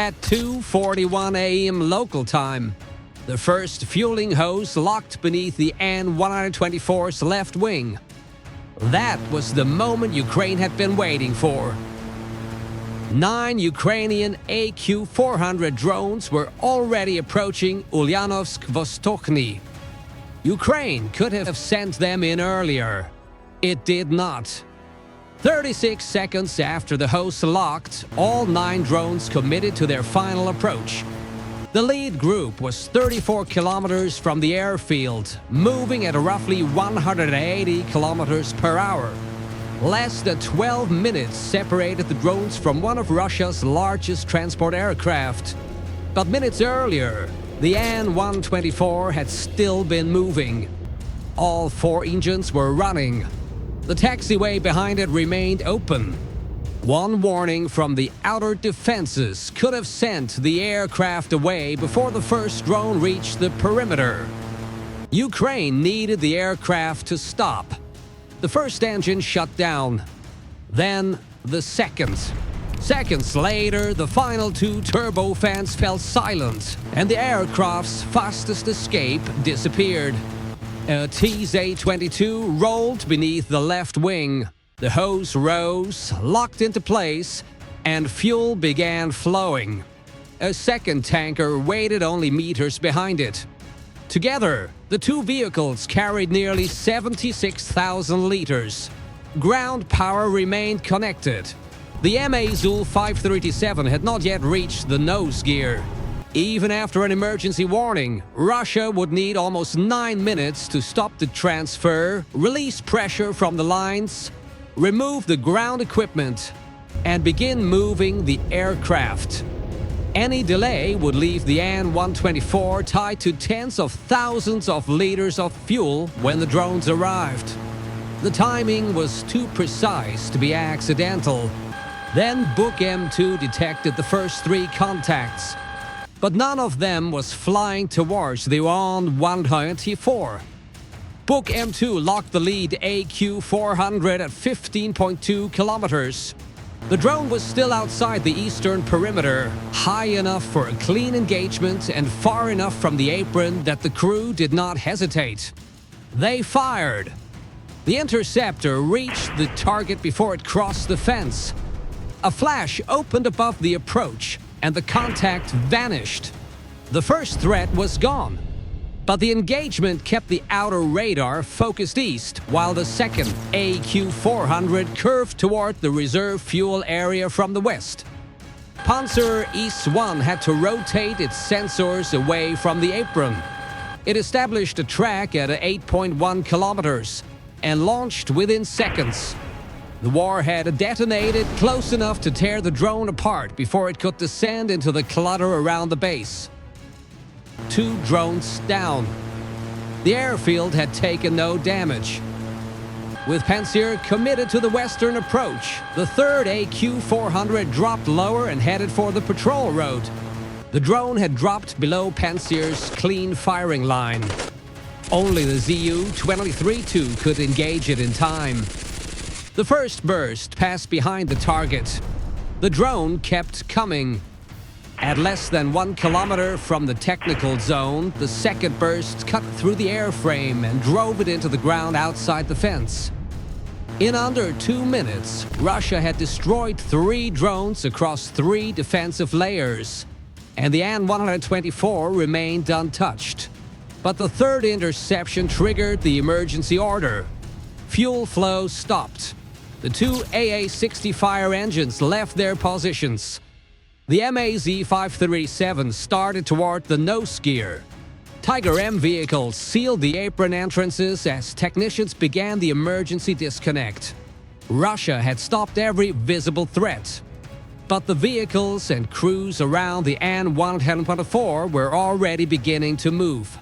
At 2:41 a.m. local time, the first fueling hose locked beneath the An-124's left wing. That was the moment Ukraine had been waiting for. 9 Ukrainian AQ-400 drones were already approaching Ulyanovsk Vostochny. Ukraine could have sent them in earlier. It did not. 36 seconds after the hose locked, all 9 drones committed to their final approach. The lead group was 34 kilometers from the airfield, moving at roughly 180 kilometers per hour. Less than 12 minutes separated the drones from one of Russia's largest transport aircraft. But minutes earlier, the An-124 had still been moving. All 4 engines were running. The taxiway behind it remained open. One warning from the outer defenses could have sent the aircraft away before the first drone reached the perimeter. Ukraine needed the aircraft to stop. The first engine shut down. Then the second. Seconds later, the final 2 turbofans fell silent, and the aircraft's fastest escape disappeared. A TZ-22 rolled beneath the left wing. The hose rose, locked into place, and fuel began flowing. A second tanker waited only meters behind it. Together, the 2 vehicles carried nearly 76,000 liters. Ground power remained connected. The Zul 537 had not yet reached the nose gear. Even after an emergency warning, Russia would need almost 9 minutes to stop the transfer, release pressure from the lines, remove the ground equipment, and begin moving the aircraft. Any delay would leave the An-124 tied to tens of thousands of liters of fuel when the drones arrived. The timing was too precise to be accidental. Then Buk M2 detected the first 3 contacts, but none of them was flying towards the An-124. Buk M2 locked the lead AQ-400 at 15.2 kilometers. The drone was still outside the eastern perimeter, high enough for a clean engagement and far enough from the apron that the crew did not hesitate. They fired. The interceptor reached the target before it crossed the fence. A flash opened above the approach, and the contact vanished. The first threat was gone, but the engagement kept the outer radar focused east, while the second AQ-400 curved toward the reserve fuel area from the west. Panzer Is-1 had to rotate its sensors away from the apron. It established a track at 8.1 kilometers and launched within seconds. The warhead detonated close enough to tear the drone apart before it could descend into the clutter around the base. 2 drones down. The airfield had taken no damage. With Panzer committed to the western approach, the third AQ-400 dropped lower and headed for the patrol road. The drone had dropped below Panzer's clean firing line. Only the Zu-23-2 could engage it in time. The first burst passed behind the target. The drone kept coming. At less than 1 kilometer from the technical zone, the second burst cut through the airframe and drove it into the ground outside the fence. In under 2 minutes, Russia had destroyed 3 drones across 3 defensive layers, and the An-124 remained untouched. But the third interception triggered the emergency order. Fuel flow stopped. The 2 AA-60 fire engines left their positions. The MAZ-537 started toward the nose gear. Tiger M vehicles sealed the apron entrances as technicians began the emergency disconnect. Russia had stopped every visible threat. But the vehicles and crews around the An-124 were already beginning to move.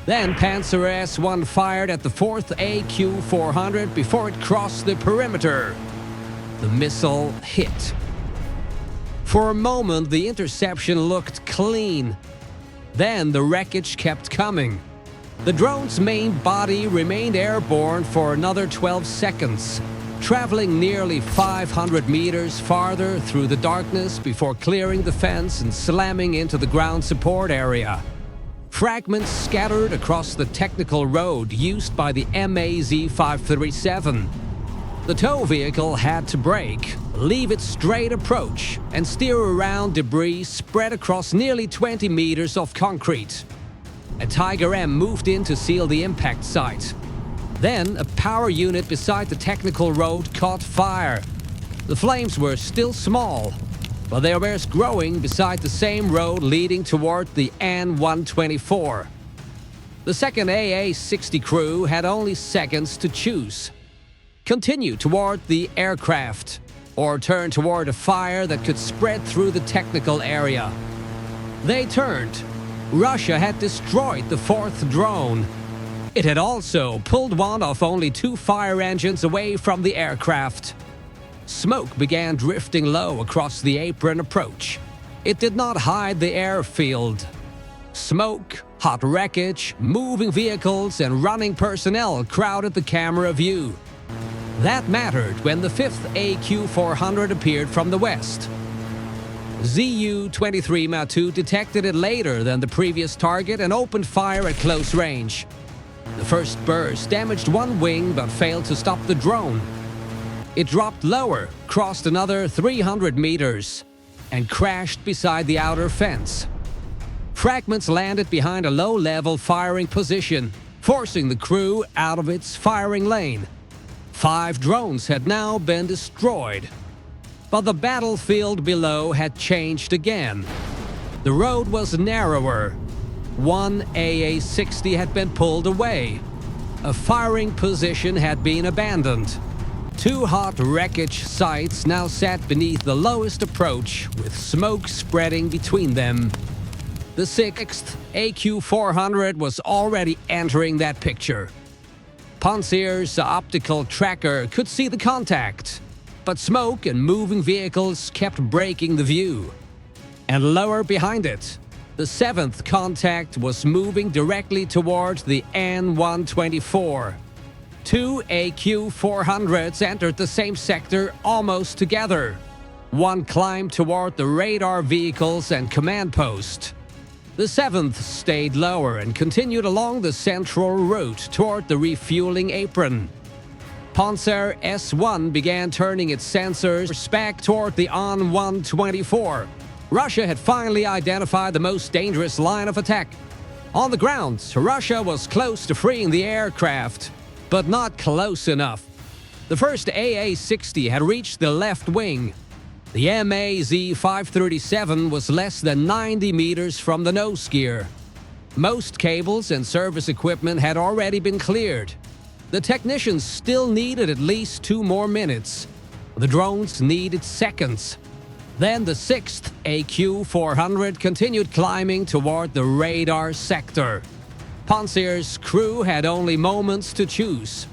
Then Panzer S-1 fired at the 4th AQ-400 before it crossed the perimeter. The missile hit. For a moment, the interception looked clean. Then the wreckage kept coming. The drone's main body remained airborne for another 12 seconds. traveling nearly 500 meters farther through the darkness before clearing the fence and slamming into the ground support area. Fragments scattered across the technical road used by the MAZ-537. The tow vehicle had to brake, leave its straight approach, and steer around debris spread across nearly 20 meters of concrete. A Tiger M moved in to seal the impact site. Then, a power unit beside the technical road caught fire. The flames were still small, but they were growing beside the same road leading toward the An-124. The second AA-60 crew had only seconds to choose. Continue toward the aircraft, or turn toward a fire that could spread through the technical area. They turned. Russia had destroyed the fourth drone. It had also pulled one of only 2 fire engines away from the aircraft. Smoke began drifting low across the apron approach. It did not hide the airfield. Smoke, hot wreckage, moving vehicles, and running personnel crowded the camera view. That mattered when the 5th AQ-400 appeared from the west. Zu-23 Matu detected it later than the previous target and opened fire at close range. The first burst damaged one wing but failed to stop the drone. It dropped lower, crossed another 300 meters, and crashed beside the outer fence. Fragments landed behind a low-level firing position, forcing the crew out of its firing lane. 5 drones had now been destroyed. But the battlefield below had changed again. The road was narrower. One AA-60 had been pulled away. A firing position had been abandoned. 2 hot wreckage sites now sat beneath the lowest approach, with smoke spreading between them. The 6th AQ-400 was already entering that picture. Panzer's optical tracker could see the contact, but smoke and moving vehicles kept breaking the view. And lower behind it, the 7th contact was moving directly toward the An-124. 2 AQ-400s entered the same sector almost together. One climbed toward the radar vehicles and command post. The 7th stayed lower and continued along the central route toward the refueling apron. Panzer S-1 began turning its sensors back toward the An-124. Russia had finally identified the most dangerous line of attack. On the ground, Russia was close to freeing the aircraft, but not close enough. The first AA-60 had reached the left wing. The MAZ-537 was less than 90 meters from the nose gear. Most cables and service equipment had already been cleared. The technicians still needed at least 2 more minutes. The drones needed seconds. Then the 6th AQ-400 continued climbing toward the radar sector. Panzer's crew had only moments to choose.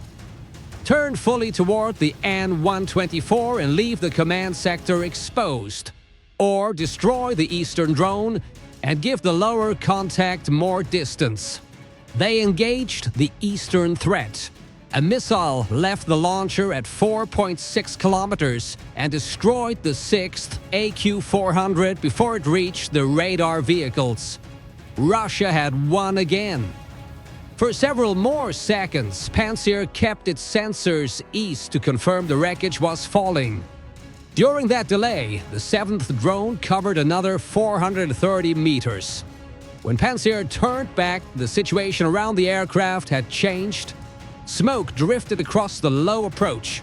Turn fully toward the An-124 and leave the command sector exposed. Or destroy the eastern drone and give the lower contact more distance. They engaged the eastern threat. A missile left the launcher at 4.6 kilometers and destroyed the 6th AQ-400 before it reached the radar vehicles. Russia had won again. For several more seconds, Panzer kept its sensors east to confirm the wreckage was falling. During that delay, the 7th drone covered another 430 meters. When Panzer turned back, the situation around the aircraft had changed. Smoke drifted across the low approach.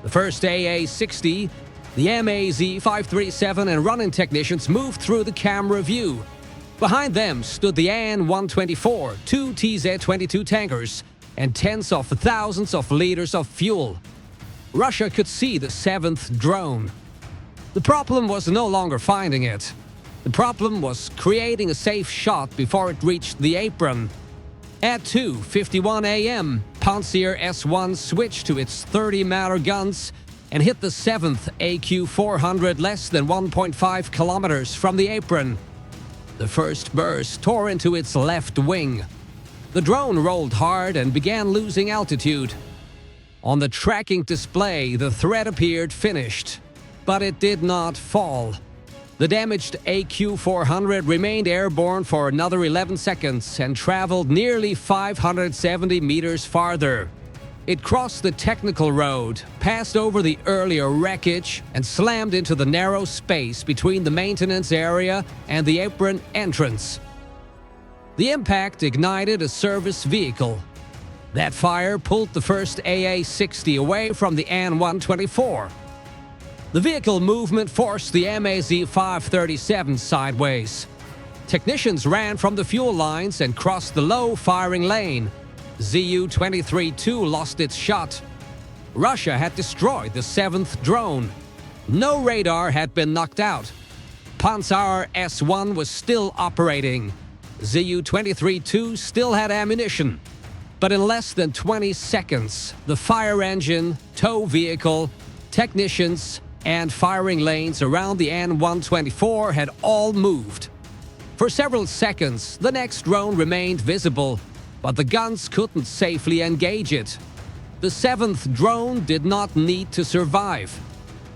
The first AA-60, the MAZ-537 and running technicians moved through the camera view. Behind them stood the An-124, 2 TZ-22 tankers, and tens of thousands of liters of fuel. Russia could see the 7th drone. The problem was no longer finding it. The problem was creating a safe shot before it reached the apron. At 2:51 a.m., Panzer S-1 switched to its 30-meter guns and hit the 7th AQ-400 less than 1.5 kilometers from the apron. The first burst tore into its left wing. The drone rolled hard and began losing altitude. On the tracking display, the threat appeared finished, but it did not fall. The damaged AQ-400 remained airborne for another 11 seconds and traveled nearly 570 meters farther. It crossed the technical road, passed over the earlier wreckage, and slammed into the narrow space between the maintenance area and the apron entrance. The impact ignited a service vehicle. That fire pulled the first AA-60 away from the An-124. The vehicle movement forced the MAZ-537 sideways. Technicians ran from the fuel lines and crossed the low-firing lane. Zu-23-2 lost its shot. Russia had destroyed the 7th drone. No radar had been knocked out. Pantsir S-1 was still operating. Zu-23-2 still had ammunition. But in less than 20 seconds, the fire engine, tow vehicle, technicians, and firing lanes around the An-124 had all moved. For several seconds, the next drone remained visible, but the guns couldn't safely engage it. The 7th drone did not need to survive.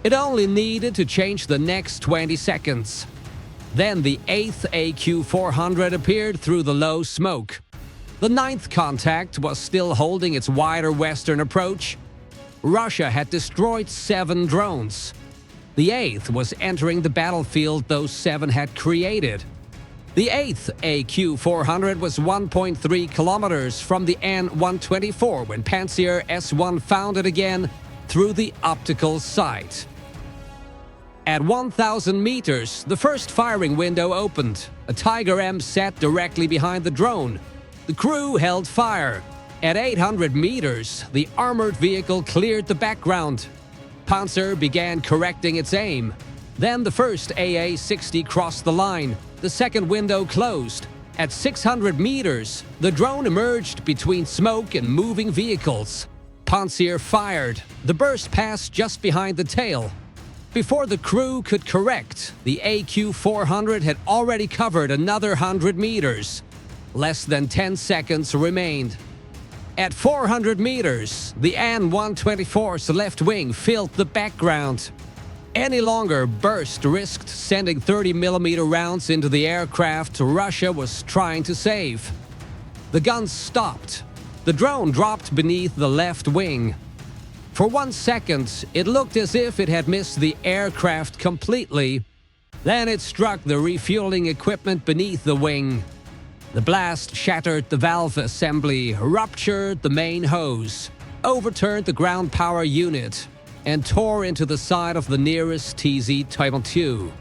It only needed to change the next 20 seconds. Then the 8th AQ-400 appeared through the low smoke. The 9th contact was still holding its wider western approach. Russia had destroyed 7 drones. The 8th was entering the battlefield those 7 had created. The 8th AQ-400 was 1.3 kilometers from the An-124 when Pantsir S-1 found it again through the optical sight. At 1,000 meters, the first firing window opened. A Tiger M sat directly behind the drone. The crew held fire. At 800 meters, the armored vehicle cleared the background. Pantsir began correcting its aim. Then the first AA-60 crossed the line. The second window closed. At 600 meters, the drone emerged between smoke and moving vehicles. Pantsir fired. The burst passed just behind the tail. Before the crew could correct, the AQ-400 had already covered another 100 meters. Less than 10 seconds remained. At 400 meters, the An-124's left wing filled the background. Any longer burst risked sending 30mm rounds into the aircraft Russia was trying to save. The guns stopped. The drone dropped beneath the left wing. For 1 second, it looked as if it had missed the aircraft completely. Then it struck the refueling equipment beneath the wing. The blast shattered the valve assembly, ruptured the main hose, overturned the ground power unit, and tore into the side of the nearest TZ-22.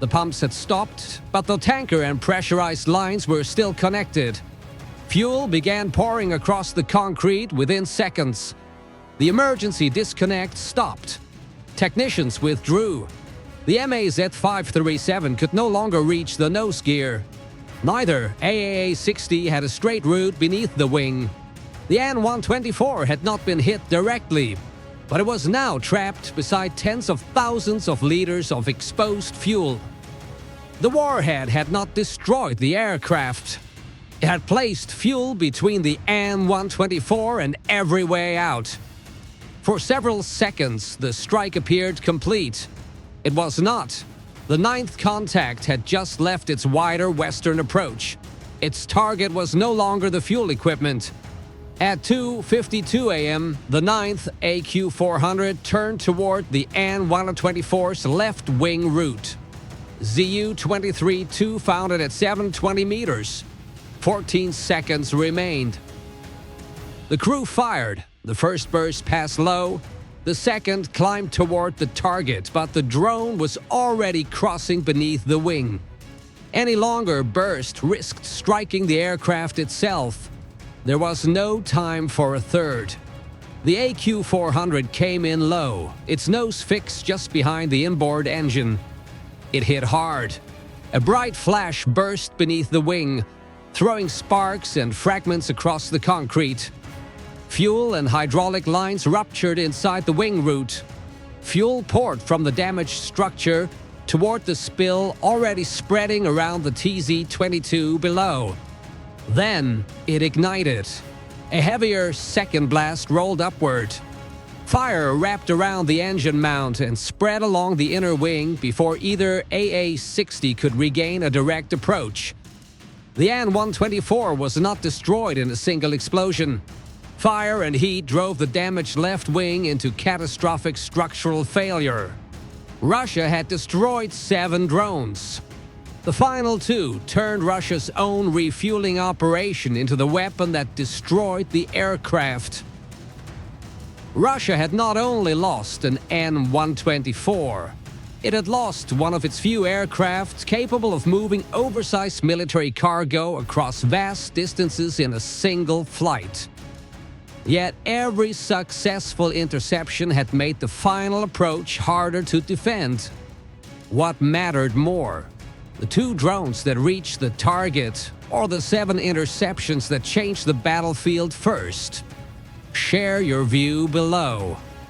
The pumps had stopped, but the tanker and pressurized lines were still connected. Fuel began pouring across the concrete within seconds. The emergency disconnect stopped. Technicians withdrew. The MAZ-537 could no longer reach the nose gear. Neither AA-60 had a straight route beneath the wing. The An-124 had not been hit directly, but it was now trapped beside tens of thousands of liters of exposed fuel. The warhead had not destroyed the aircraft. It had placed fuel between the An-124 and every way out. For several seconds, the strike appeared complete. It was not. The 9th contact had just left its wider western approach. Its target was no longer the fuel equipment. At 2:52 a.m., the 9th AQ-400 turned toward the An-124's left wing route. Zu-23-2 found it at 720 meters. 14 seconds remained. The crew fired. The first burst passed low. The second climbed toward the target, but the drone was already crossing beneath the wing. Any longer burst risked striking the aircraft itself. There was no time for a third. The AQ-400 came in low, its nose fixed just behind the inboard engine. It hit hard. A bright flash burst beneath the wing, throwing sparks and fragments across the concrete. Fuel and hydraulic lines ruptured inside the wing route. Fuel poured from the damaged structure toward the spill already spreading around the TZ-22 below. Then it ignited. A heavier second blast rolled upward. Fire wrapped around the engine mount and spread along the inner wing before either AA-60 could regain a direct approach. The An-124 was not destroyed in a single explosion. Fire and heat drove the damaged left wing into catastrophic structural failure. Russia had destroyed 7 drones. The final 2 turned Russia's own refueling operation into the weapon that destroyed the aircraft. Russia had not only lost an An-124, it had lost one of its few aircraft capable of moving oversized military cargo across vast distances in a single flight. Yet every successful interception had made the final approach harder to defend. What mattered more? The 2 drones that reached the target, or the 7 interceptions that changed the battlefield first? Share your view below.